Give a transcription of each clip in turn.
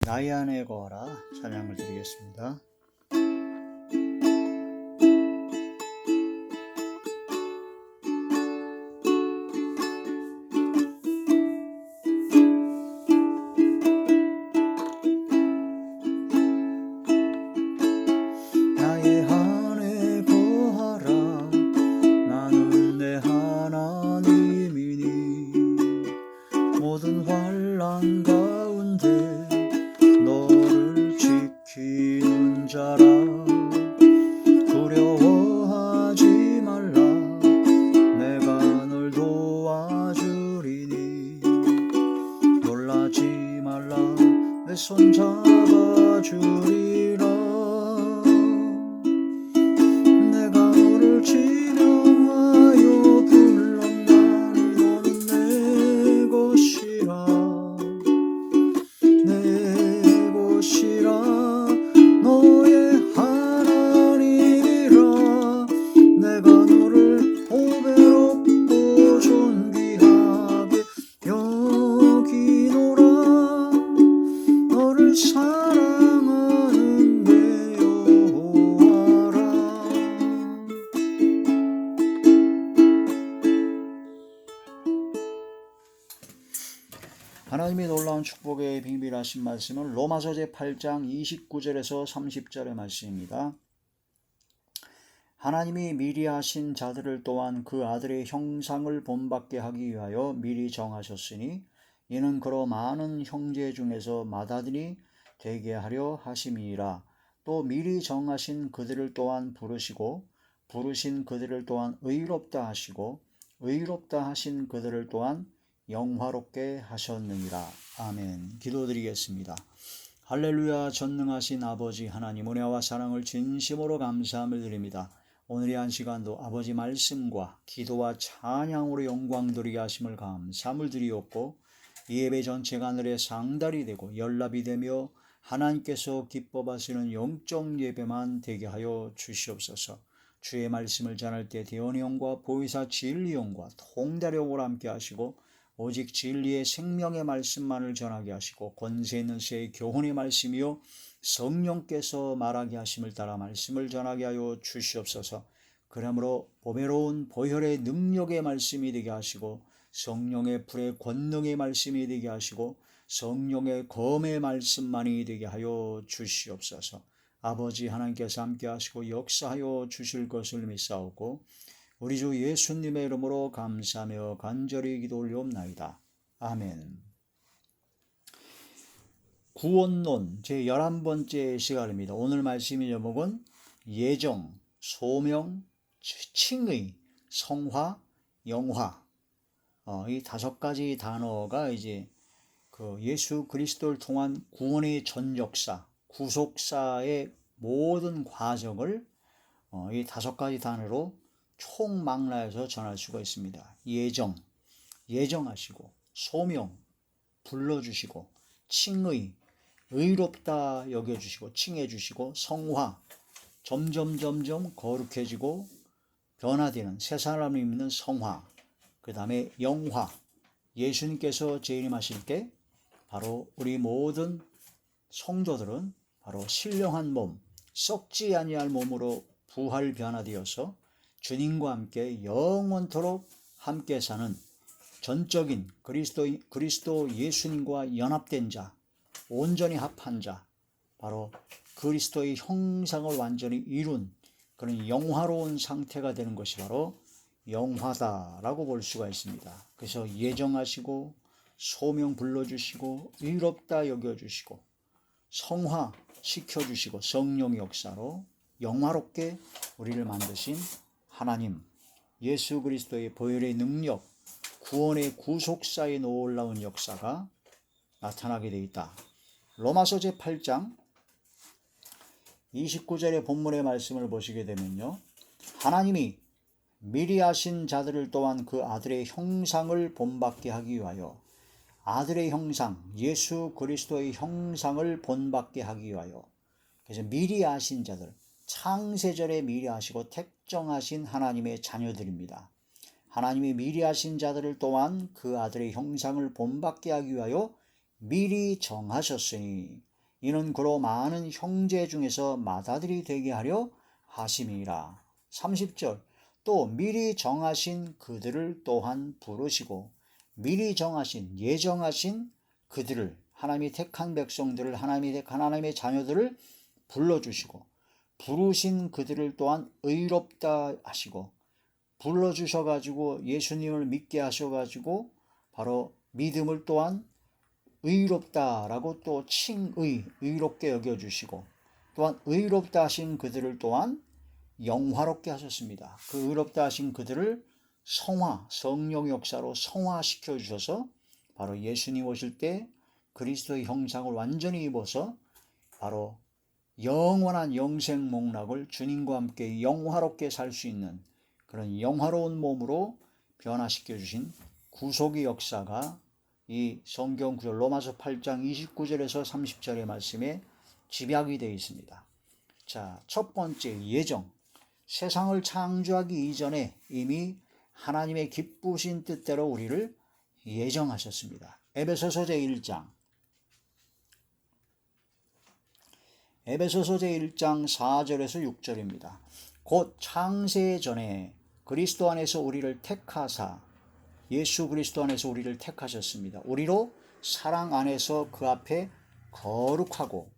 나의 안에 거하라 찬양을 드리겠습니다. 나의 안에 거하라 나는 내 하나님이니 모든 환난 가운데 너를 지키는 자라 두려워하지 말라 내가 널 도와주리니 놀라지 말라 내 손 잡아주리라 내가 너를 지명하여 불렀나니 너는 내 것이라 내 것이라 너의 하나님이라 내가 너를 보배롭고 존귀하게 여기노라 너를 사랑하는 내 여호와라. 하나님의 놀라운 축복의 비밀하신 말씀은 로마서 제8장 29절에서 30절의 말씀입니다. 하나님이 미리 하신 자들을 또한 그 아들의 형상을 본받게 하기 위하여 미리 정하셨으니 이는 그로 많은 형제 중에서 맏아들이 되게 하려 하심이니라. 또 미리 정하신 그들을 또한 부르시고 부르신 그들을 또한 의롭다 하시고 의롭다 하신 그들을 또한 영화롭게 하셨느니라. 아멘. 기도드리겠습니다. 할렐루야. 전능하신 아버지 하나님 은혜와 사랑을 진심으로 감사함을 드립니다. 오늘의 한 시간도 아버지 말씀과 기도와 찬양으로 영광 드리게 하심을 감사함을 드리옵고 이 예배 전체가 하늘의 상달이 되고 연락이 되며 하나님께서 기뻐하시는 영적 예배만 되게 하여 주시옵소서. 주의 말씀을 전할 때 대언영과 보이사 진리영과 통달영으로 함께 하시고 오직 진리의 생명의 말씀만을 전하게 하시고 권세 있는 새의 교훈의 말씀이요 성령께서 말하게 하심을 따라 말씀을 전하게 하여 주시옵소서. 그러므로 보배로운 보혈의 능력의 말씀이 되게 하시고 성령의 불의 권능의 말씀이 되게 하시고 성령의 검의 말씀만이 되게 하여 주시옵소서. 아버지 하나님께서 함께 하시고 역사하여 주실 것을 믿사오고 우리 주 예수님의 이름으로 감사하며 간절히 기도 올리옵나이다. 아멘. 구원론 제11번째 시간입니다. 오늘 말씀의 제목은 예정, 소명, 칭의, 성화, 영화. 이 5가지 단어가 이제 그 예수 그리스도를 통한 구원의 전 역사, 구속사의 모든 과정을 이 5가지 단어로 총망라해서 전할 수가 있습니다. 예정, 예정하시고, 소명, 불러주시고, 칭의, 의롭다 여겨주시고, 칭해주시고, 성화, 점점 거룩해지고 변화되는 새 사람을 입는 성화, 그 다음에 영화, 예수님께서 재림하실 때 바로 우리 모든 성도들은 바로 신령한 몸, 썩지 아니할 몸으로 부활 변화되어서 주님과 함께 영원토록 함께 사는 전적인 그리스도 예수님과 연합된 자, 온전히 합한 자, 바로 그리스도의 형상을 완전히 이룬 그런 영화로운 상태가 되는 것이 바로 영화다라고 볼 수가 있습니다. 그래서 예정하시고 소명 불러주시고 의롭다 여겨주시고 성화 시켜주시고 성령의 역사로 영화롭게 우리를 만드신 하나님, 예수 그리스도의 보혈의 능력, 구원의 구속사의 놀라운 역사가 나타나게 되어 있다. 로마서 제8장 29절의 본문의 말씀을 보시게 되면요, 하나님이 미리 하신 자들을 또한 그 아들의 형상을 본받게 하기 위하여, 아들의 형상, 예수 그리스도의 형상을 본받게 하기 위하여, 그래서 미리 하신 자들, 창세전에 미리 하시고 택정하신 하나님의 자녀들입니다. 하나님이 미리 하신 자들을 또한 그 아들의 형상을 본받게 하기 위하여 미리 정하셨으니 이는 그로 많은 형제 중에서 맏아들이 되게 하려 하심이라. 30절 또 미리 정하신 그들을 또한 부르시고 미리 정하신 예정하신 그들을 하나님이 택한 백성들을 하나님이 택한 하나님의 자녀들을 불러주시고 부르신 그들을 또한 의롭다 하시고 불러주셔가지고 예수님을 믿게 하셔가지고 바로 믿음을 또한 의롭다라고 또 의롭게 여겨주시고 또한 의롭다 하신 그들을 또한 영화롭게 하셨습니다. 그 의롭다 하신 그들을 성령 역사로 성화시켜 주셔서 바로 예수님 오실 때 그리스도의 형상을 완전히 입어서 바로 영원한 영생 목락을 주님과 함께 영화롭게 살 수 있는 그런 영화로운 몸으로 변화시켜 주신 구속의 역사가 이 성경 구절 로마서 8장 29절에서 30절의 말씀에 집약이 되어 있습니다. 자, 첫 번째 예정. 세상을 창조하기 이전에 이미 하나님의 기쁘신 뜻대로 우리를 예정하셨습니다. 에베소서 제1장 4절에서 6절입니다. 곧 창세 전에 그리스도 안에서 우리를 택하사 예수 그리스도 안에서 우리를 택하셨습니다. 우리로 사랑 안에서 그 앞에 거룩하고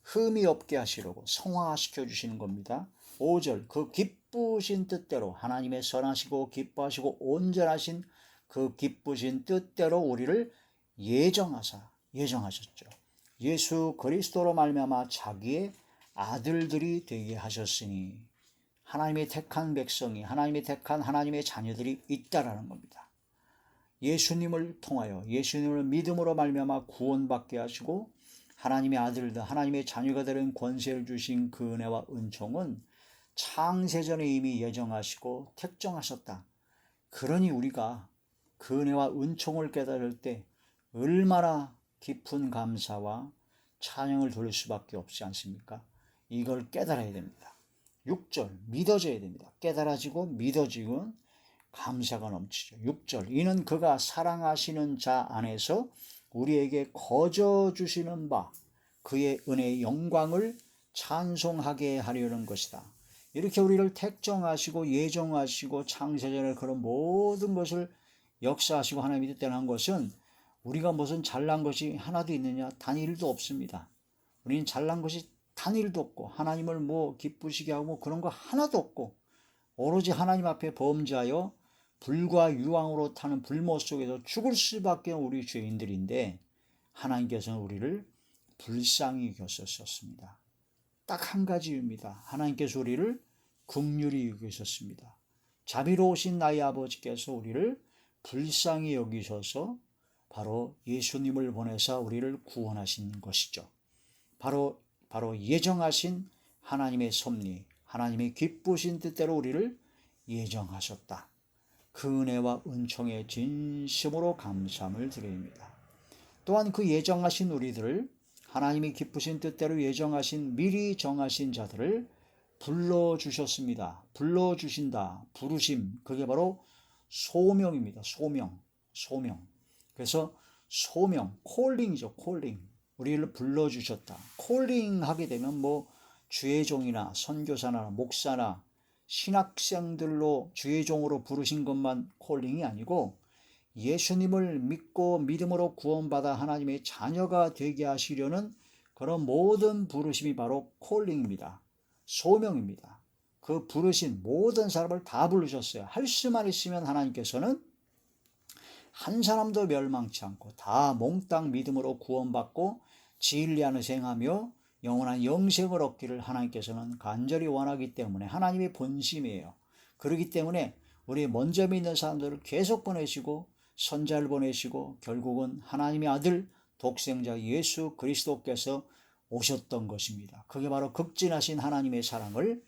흠이 없게 하시려고 성화시켜 주시는 겁니다. 5절 그 기쁘신 뜻대로 하나님의 선하시고 기뻐하시고 온전하신 그 기쁘신 뜻대로 우리를 예정하셨죠. 예수 그리스도로 말미암아 자기의 아들들이 되게 하셨으니 하나님의 택한 백성이 하나님의 택한 하나님의 자녀들이 있다라는 겁니다. 예수님을 통하여 예수님을 믿음으로 말미암아 구원받게 하시고 하나님의 아들들 하나님의 자녀가 되는 권세를 주신 그 은혜와 은총은 창세전에 이미 예정하시고 택정하셨다. 그러니 우리가 그 은혜와 은총을 깨달을 때 얼마나 깊은 감사와 찬양을 돌릴 수밖에 없지 않습니까? 이걸 깨달아야 됩니다. 6절 믿어져야 됩니다. 깨달아지고 믿어지고 감사가 넘치죠. 6절 이는 그가 사랑하시는 자 안에서 우리에게 거저 주시는 바 그의 은혜의 영광을 찬송하게 하려는 것이다. 이렇게 우리를 택정하시고 예정하시고 창세전에 그런 모든 것을 역사하시고 하나님이 뜻대로 한 것은 우리가 무슨 잘난 것이 하나도 있느냐? 단 1도 없습니다. 우리는 잘난 것이 단 1도 없고 하나님을 기쁘시게 하고 그런 거 하나도 없고 오로지 하나님 앞에 범죄하여 불과 유황으로 타는 불못 속에서 죽을 수밖에 우리 죄인들인데 하나님께서는 우리를 불쌍히 여기셨습니다. 딱 한 가지 이유입니다. 하나님께서 우리를 긍휼히 여기셨습니다. 자비로우신 나의 아버지께서 우리를 불쌍히 여기셔서 바로 예수님을 보내사 우리를 구원하신 것이죠. 바로 예정하신 하나님의 섭리, 하나님의 기쁘신 뜻대로 우리를 예정하셨다. 그 은혜와 은총에 진심으로 감사함을 드립니다. 또한 그 예정하신 우리들을 하나님이 기쁘신 뜻대로 예정하신 미리 정하신 자들을 불러주셨습니다. 불러주신다. 부르심. 그게 바로 소명입니다. 소명. 그래서 소명, 콜링이죠. 콜링. 우리를 불러주셨다. 콜링하게 되면 주의 종이나 선교사나 목사나 신학생들로 주의 종으로 부르신 것만 콜링이 아니고 예수님을 믿고 믿음으로 구원받아 하나님의 자녀가 되게 하시려는 그런 모든 부르심이 바로 콜링입니다. 소명입니다. 그 부르신 모든 사람을 다 부르셨어요. 할 수만 있으면 하나님께서는 한 사람도 멸망치 않고 다 몽땅 믿음으로 구원받고 진리 안에서 행하며 영원한 영생을 얻기를 하나님께서는 간절히 원하기 때문에 하나님의 본심이에요. 그렇기 때문에 우리 먼저 믿는 사람들을 계속 보내시고 선자를 보내시고 결국은 하나님의 아들 독생자 예수 그리스도께서 오셨던 것입니다. 그게 바로 극진하신 하나님의 사랑을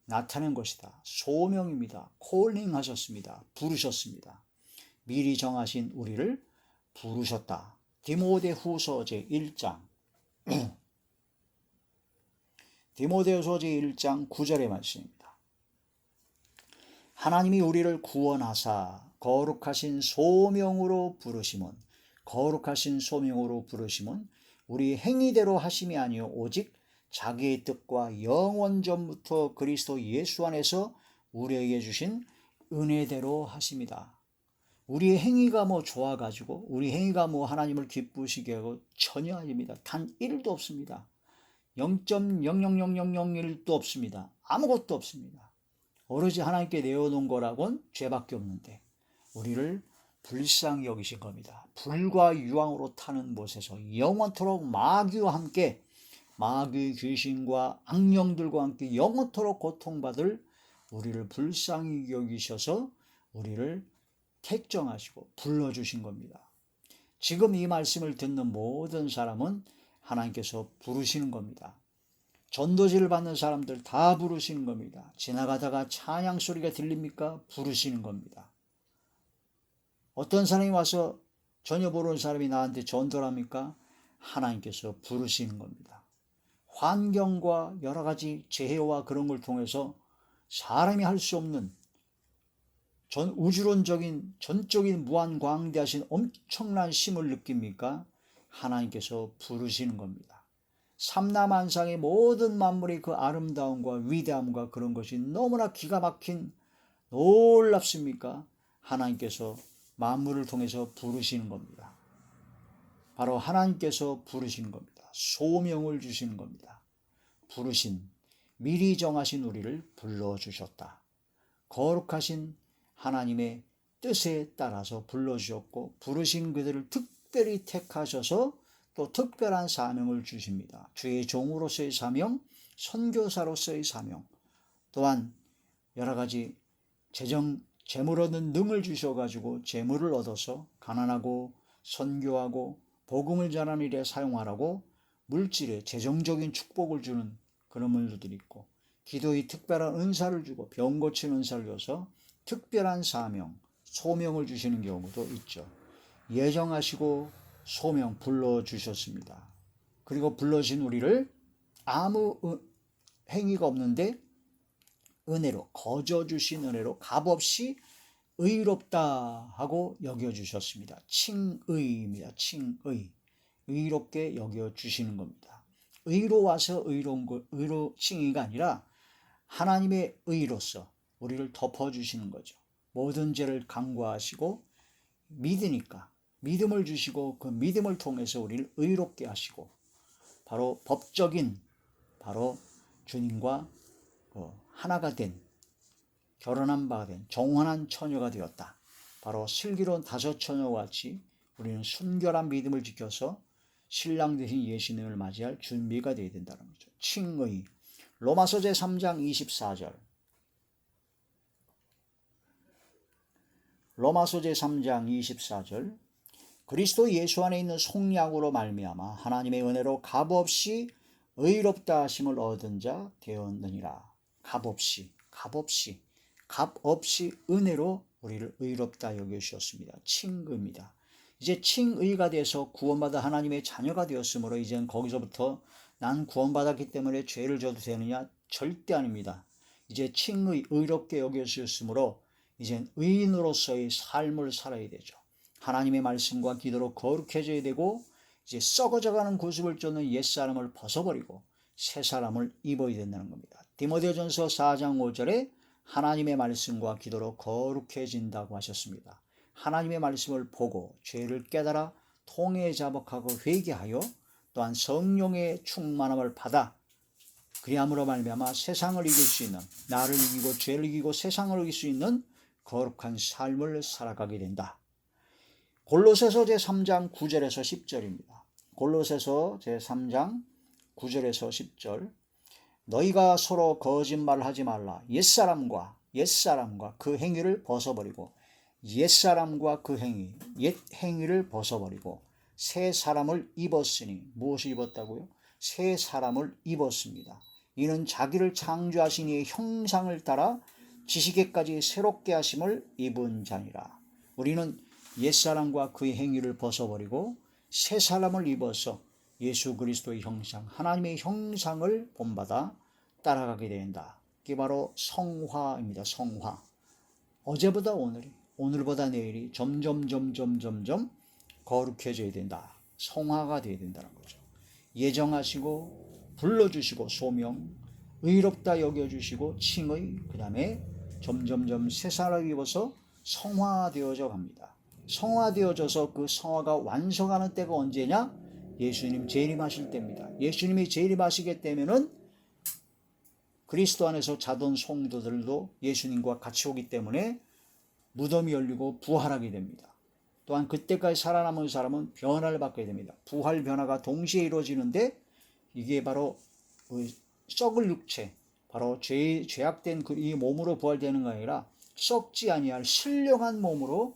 나타낸 것이다. 소명입니다. 콜링하셨습니다. 부르셨습니다. 미리 정하신 우리를 부르셨다. 디모데후서 제1장 디모데후서 제1장 9절의 말씀입니다. 하나님이 우리를 구원하사 거룩하신 소명으로 부르심은 우리 행위대로 하심이 아니요 오직 자기의 뜻과 영원 전부터 그리스도 예수 안에서 우리에게 주신 은혜대로 하십니다. 우리의 행위가 뭐 좋아가지고 우리 행위가 뭐 하나님을 기쁘시게 하고 전혀 아닙니다. 단 1도 없습니다. 0.00001도 없습니다. 아무것도 없습니다. 오로지 하나님께 내어놓은 거라곤 죄밖에 없는데 우리를 불쌍히 여기신 겁니다. 불과 유황으로 타는 못에서 영원토록 마귀와 함께 마귀 귀신과 악령들과 함께 영원토록 고통받을 우리를 불쌍히 여기셔서 우리를 택정하시고 불러주신 겁니다. 지금 이 말씀을 듣는 모든 사람은 하나님께서 부르시는 겁니다. 전도지를 받는 사람들 다 부르시는 겁니다. 지나가다가 찬양 소리가 들립니까? 부르시는 겁니다. 어떤 사람이 와서 전혀 모르는 사람이 나한테 전도를 합니까? 하나님께서 부르시는 겁니다. 환경과 여러 가지 재해와 그런 걸 통해서 사람이 할 수 없는 우주론적인 전적인 무한광대하신 엄청난 힘을 느낍니까? 하나님께서 부르시는 겁니다. 삼라만상의 모든 만물의 그 아름다움과 위대함과 그런 것이 너무나 기가 막힌 놀랍습니까? 하나님께서 만물을 통해서 부르시는 겁니다. 바로 하나님께서 부르시는 겁니다. 소명을 주시는 겁니다. 부르신, 미리 정하신 우리를 불러주셨다. 거룩하신 하나님의 뜻에 따라서 불러주셨고 부르신 그들을 특별히 택하셔서 또 특별한 사명을 주십니다. 주의 종으로서의 사명, 선교사로서의 사명, 또한 여러 가지 재물 얻는 능을 주셔가지고 재물을 얻어서 가난하고 선교하고 복음을 전하는 일에 사용하라고 물질에 재정적인 축복을 주는 그런 분들이 있고 기도의 특별한 은사를 주고 병 고치는 은사를 줘서 특별한 사명, 소명을 주시는 경우도 있죠. 예정하시고 소명 불러주셨습니다. 그리고 불러주신 우리를 아무 행위가 없는데 은혜로 거저주신 은혜로 값없이 의롭다 하고 여겨주셨습니다. 칭의입니다. 칭의. 의롭게 여겨주시는 겁니다. 의로와서 의로운 것, 칭의가 아니라 하나님의 의로서 우리를 덮어주시는 거죠. 모든 죄를 간과하시고 믿으니까 믿음을 주시고 그 믿음을 통해서 우리를 의롭게 하시고 바로 법적인 바로 주님과 하나가 된 결혼한 바가 된 정혼한 처녀가 되었다. 바로 슬기로운 5 처녀와 같이 우리는 순결한 믿음을 지켜서 신랑 되신 예수님을 맞이할 준비가 되어야 된다는 거죠. 칭의. 로마서 제3장 24절. 로마서 제3장 24절. 그리스도 예수 안에 있는 속량으로 말미암아 하나님의 은혜로 값없이 의롭다 하심을 얻은 자 되었느니라. 값없이 은혜로 우리를 의롭다 여겨주셨습니다. 칭의입니다. 이제 칭의가 돼서 구원받아 하나님의 자녀가 되었으므로 이젠 거기서부터 난 구원받았기 때문에 죄를 져도 되느냐? 절대 아닙니다. 이제 칭의, 의롭게 여겨주셨으므로 이젠 의인으로서의 삶을 살아야 되죠. 하나님의 말씀과 기도로 거룩해져야 되고 이제 썩어져가는 구습을 쫓는 옛사람을 벗어버리고 새 사람을 입어야 된다는 겁니다. 디모데전서 4장 5절에 하나님의 말씀과 기도로 거룩해진다고 하셨습니다. 하나님의 말씀을 보고 죄를 깨달아 통회 자복하고 회개하여 또한 성령의 충만함을 받아 그리함으로 말미암아 세상을 이길 수 있는 나를 이기고 죄를 이기고 세상을 이길 수 있는 거룩한 삶을 살아가게 된다. 골로새서 제3장 9절에서 10절입니다. 골로새서 제3장 9절에서 10절. 너희가 서로 거짓말을 하지 말라. 옛사람과 그 행위를 벗어버리고 옛사람과 그 옛 행위를 벗어버리고 새 사람을 입었으니 무엇을 입었다고요? 새 사람을 입었습니다. 이는 자기를 창조하신 이의 형상을 따라 지식에까지 새롭게 하심을 입은 자니라. 우리는 옛사람과 그의 행위를 벗어버리고 새 사람을 입어서 예수 그리스도의 형상, 하나님의 형상을 본받아 따라가게 된다. 이게 바로 성화입니다. 성화. 어제보다 오늘이, 오늘보다 내일이 점점 거룩해져야 된다. 성화가 되어야 된다는 거죠. 예정하시고 불러주시고 소명, 의롭다 여겨주시고 칭의, 그 다음에 점점점 새살을 입어서 성화되어져 갑니다. 성화되어져서 그 성화가 완성하는 때가 언제냐? 예수님 재림하실 때입니다. 예수님이 재림하시게 되면은 그리스도 안에서 자던 성도들도 예수님과 같이 오기 때문에 무덤이 열리고 부활하게 됩니다. 또한 그때까지 살아남은 사람은 변화를 받게 됩니다. 부활 변화가 동시에 이루어지는데 이게 바로 그 썩을 육체, 바로 죄악된 이 몸으로 부활되는 게 아니라 썩지 아니할 신령한 몸으로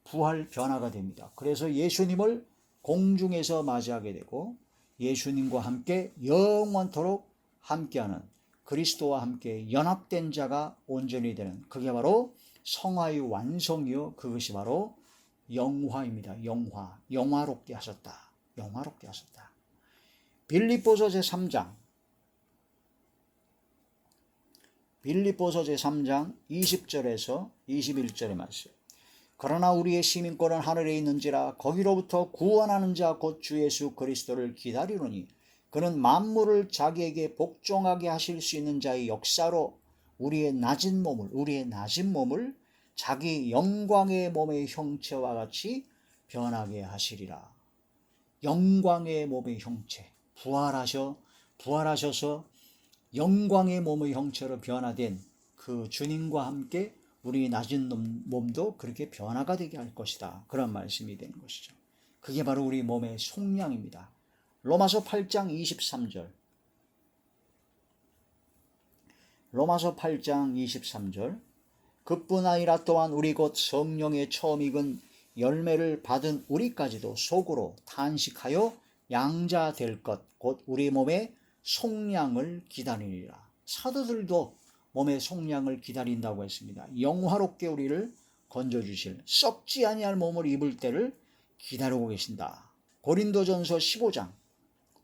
부활 변화가 됩니다. 그래서 예수님을 공중에서 맞이하게 되고 예수님과 함께 영원토록 함께하는 그리스도와 함께 연합된 자가 온전히 되는, 그게 바로 성화의 완성이요, 그것이 바로 영화입니다. 영화, 영화롭게 하셨다. 영화롭게 하셨다. 빌립보서 제3장 20절에서 21절의 말씀. 그러나 우리의 시민권은 하늘에 있는지라 거기로부터 구원하는 자 곧 주 예수 그리스도를 기다리노니 그는 만물을 자기에게 복종하게 하실 수 있는 자의 역사로 우리의 낮은 몸을 자기 영광의 몸의 형체와 같이 변하게 하시리라. 영광의 몸의 형체, 부활하셔서 영광의 몸의 형체로 변화된 그 주님과 함께 우리 낮은 몸도 그렇게 변화가 되게 할 것이다. 그런 말씀이 되는 것이죠. 그게 바로 우리 몸의 속량입니다. 로마서 8장 23절. 로마서 8장 23절. 그뿐 아니라 또한 우리 곧 성령의 처음 익은 열매를 받은 우리까지도 속으로 탄식하여 양자 될 것, 곧 우리 몸의 속량을 기다리리라. 사도들도 몸의 속량을 기다린다고 했습니다. 영화롭게 우리를 건져주실 썩지 아니할 몸을 입을 때를 기다리고 계신다. 고린도전서 15장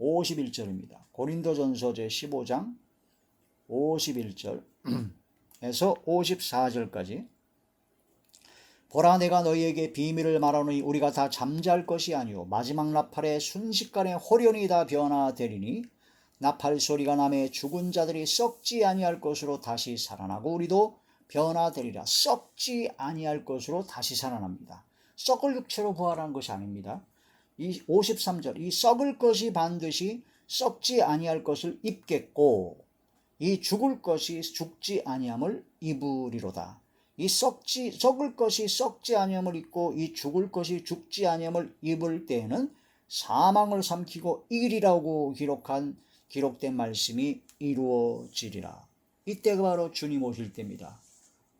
51절입니다. 고린도전서 제15장 51절에서 54절까지. 보라, 내가 너희에게 비밀을 말하노니 우리가 다 잠잘 것이 아니요 마지막 나팔의 순식간에 호련히 다 변화되리니 나팔 소리가 나매 죽은 자들이 썩지 아니할 것으로 다시 살아나고 우리도 변화되리라. 썩지 아니할 것으로 다시 살아납니다. 썩을 육체로 부활하는 것이 아닙니다. 이 53절, 이 썩을 것이 반드시 썩지 아니할 것을 입겠고 이 죽을 것이 죽지 아니함을 입으리로다. 이 썩을 것이 썩지 아니함을 입고 이 죽을 것이 죽지 아니함을 입을 때에는 사망을 삼키고 이기리라고 기록된 말씀이 이루어지리라. 이때가 바로 주님 오실 때입니다.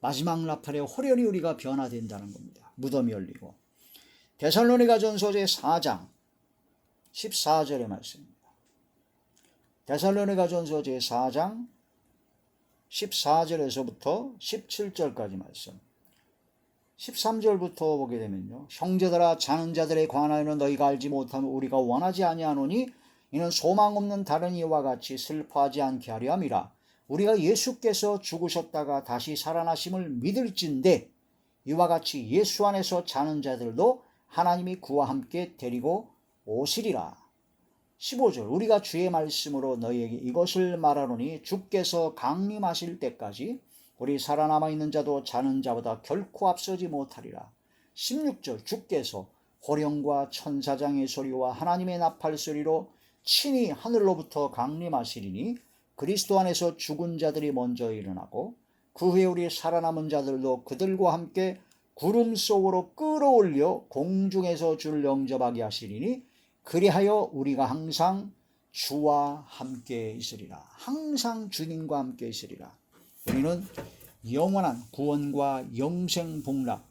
마지막 나팔에 호련히 우리가 변화된다는 겁니다. 무덤이 열리고. 데살로니가전서 제4장 14절의 말씀입니다. 데살로니가전서 제4장 14절에서부터 17절까지 말씀. 13절부터 보게 되면요. 형제들아, 자는 자들에 관하여는 너희가 알지 못하면 우리가 원하지 아니하노니 이는 소망 없는 다른 이와 같이 슬퍼하지 않게 하려 함이라. 우리가 예수께서 죽으셨다가 다시 살아나심을 믿을진대 이와 같이 예수 안에서 자는 자들도 하나님이 그와 함께 데리고 오시리라. 15절. 우리가 주의 말씀으로 너희에게 이것을 말하노니 주께서 강림하실 때까지 우리 살아남아 있는 자도 자는 자보다 결코 앞서지 못하리라. 16절. 주께서 호령과 천사장의 소리와 하나님의 나팔 소리로 친히 하늘로부터 강림하시리니 그리스도 안에서 죽은 자들이 먼저 일어나고 그 후에 우리 살아남은 자들도 그들과 함께 구름 속으로 끌어올려 공중에서 주를 영접하게 하시리니 그리하여 우리가 항상 주와 함께 있으리라. 항상 주님과 함께 있으리라. 우리는 영원한 구원과 영생 복락,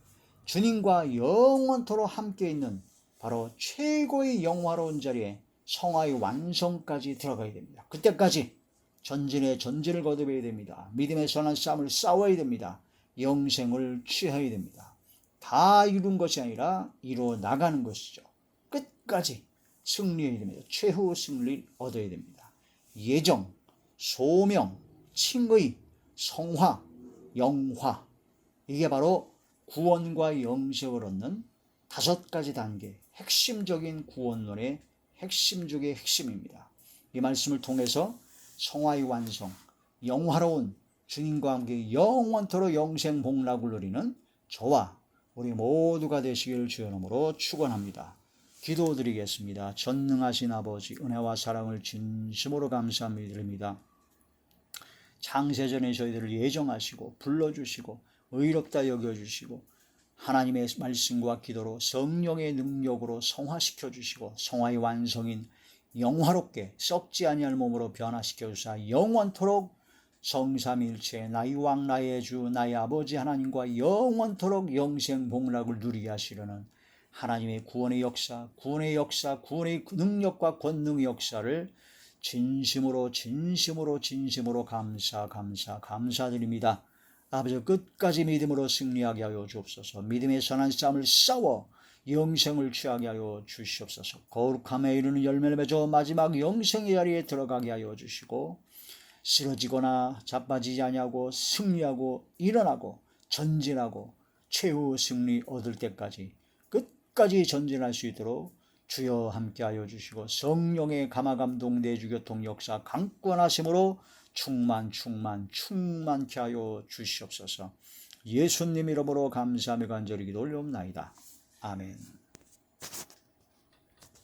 주님과 영원토록 함께 있는 바로 최고의 영화로운 자리에 성화의 완성까지 들어가야 됩니다. 그때까지 전진의 전진을 거듭해야 됩니다. 믿음의 선한 싸움을 싸워야 됩니다. 영생을 취해야 됩니다. 다 이룬 것이 아니라 이루어 나가는 것이죠. 끝까지 승리해야 됩니다. 최후 승리를 얻어야 됩니다. 예정, 소명, 칭의, 성화, 영화, 이게 바로 구원과 영생을 얻는 5가지 단계, 핵심적인 구원론의 핵심 중의 핵심입니다. 이 말씀을 통해서 성화의 완성, 영화로운 주님과 함께 영원토록 영생 복락을 누리는 저와 우리 모두가 되시기를 주의 이름으로 축원합니다. 기도드리겠습니다. 전능하신 아버지, 은혜와 사랑을 진심으로 감사드립니다. 창세전에 저희들을 예정하시고 불러주시고 의롭다 여겨주시고 하나님의 말씀과 기도로 성령의 능력으로 성화시켜 주시고 성화의 완성인 영화롭게 썩지 아니할 몸으로 변화시켜 주사 영원토록 성삼일체 나의 왕 나의 주 나의 아버지 하나님과 영원토록 영생 복락을 누리게 하시려는 하나님의 구원의 역사, 구원의 능력과 권능의 역사를 진심으로 감사드립니다. 아버지 끝까지 믿음으로 승리하게 하여 주옵소서. 믿음의 선한 싸움을 싸워 영생을 취하게 하여 주시옵소서. 거룩함에 이르는 열매를 맺어 마지막 영생의 자리에 들어가게 하여 주시고 쓰러지거나 자빠지지 아니하고 승리하고 일어나고 전진하고 최후 승리 얻을 때까지 끝까지 전진할 수 있도록 주여 함께하여 주시고 성령의 감화감동 내주교통 역사 강권하심으로 충만케 하여 주시옵소서. 예수님 이름으로 감사하며 간절히 기도 올려옵나이다. 아멘.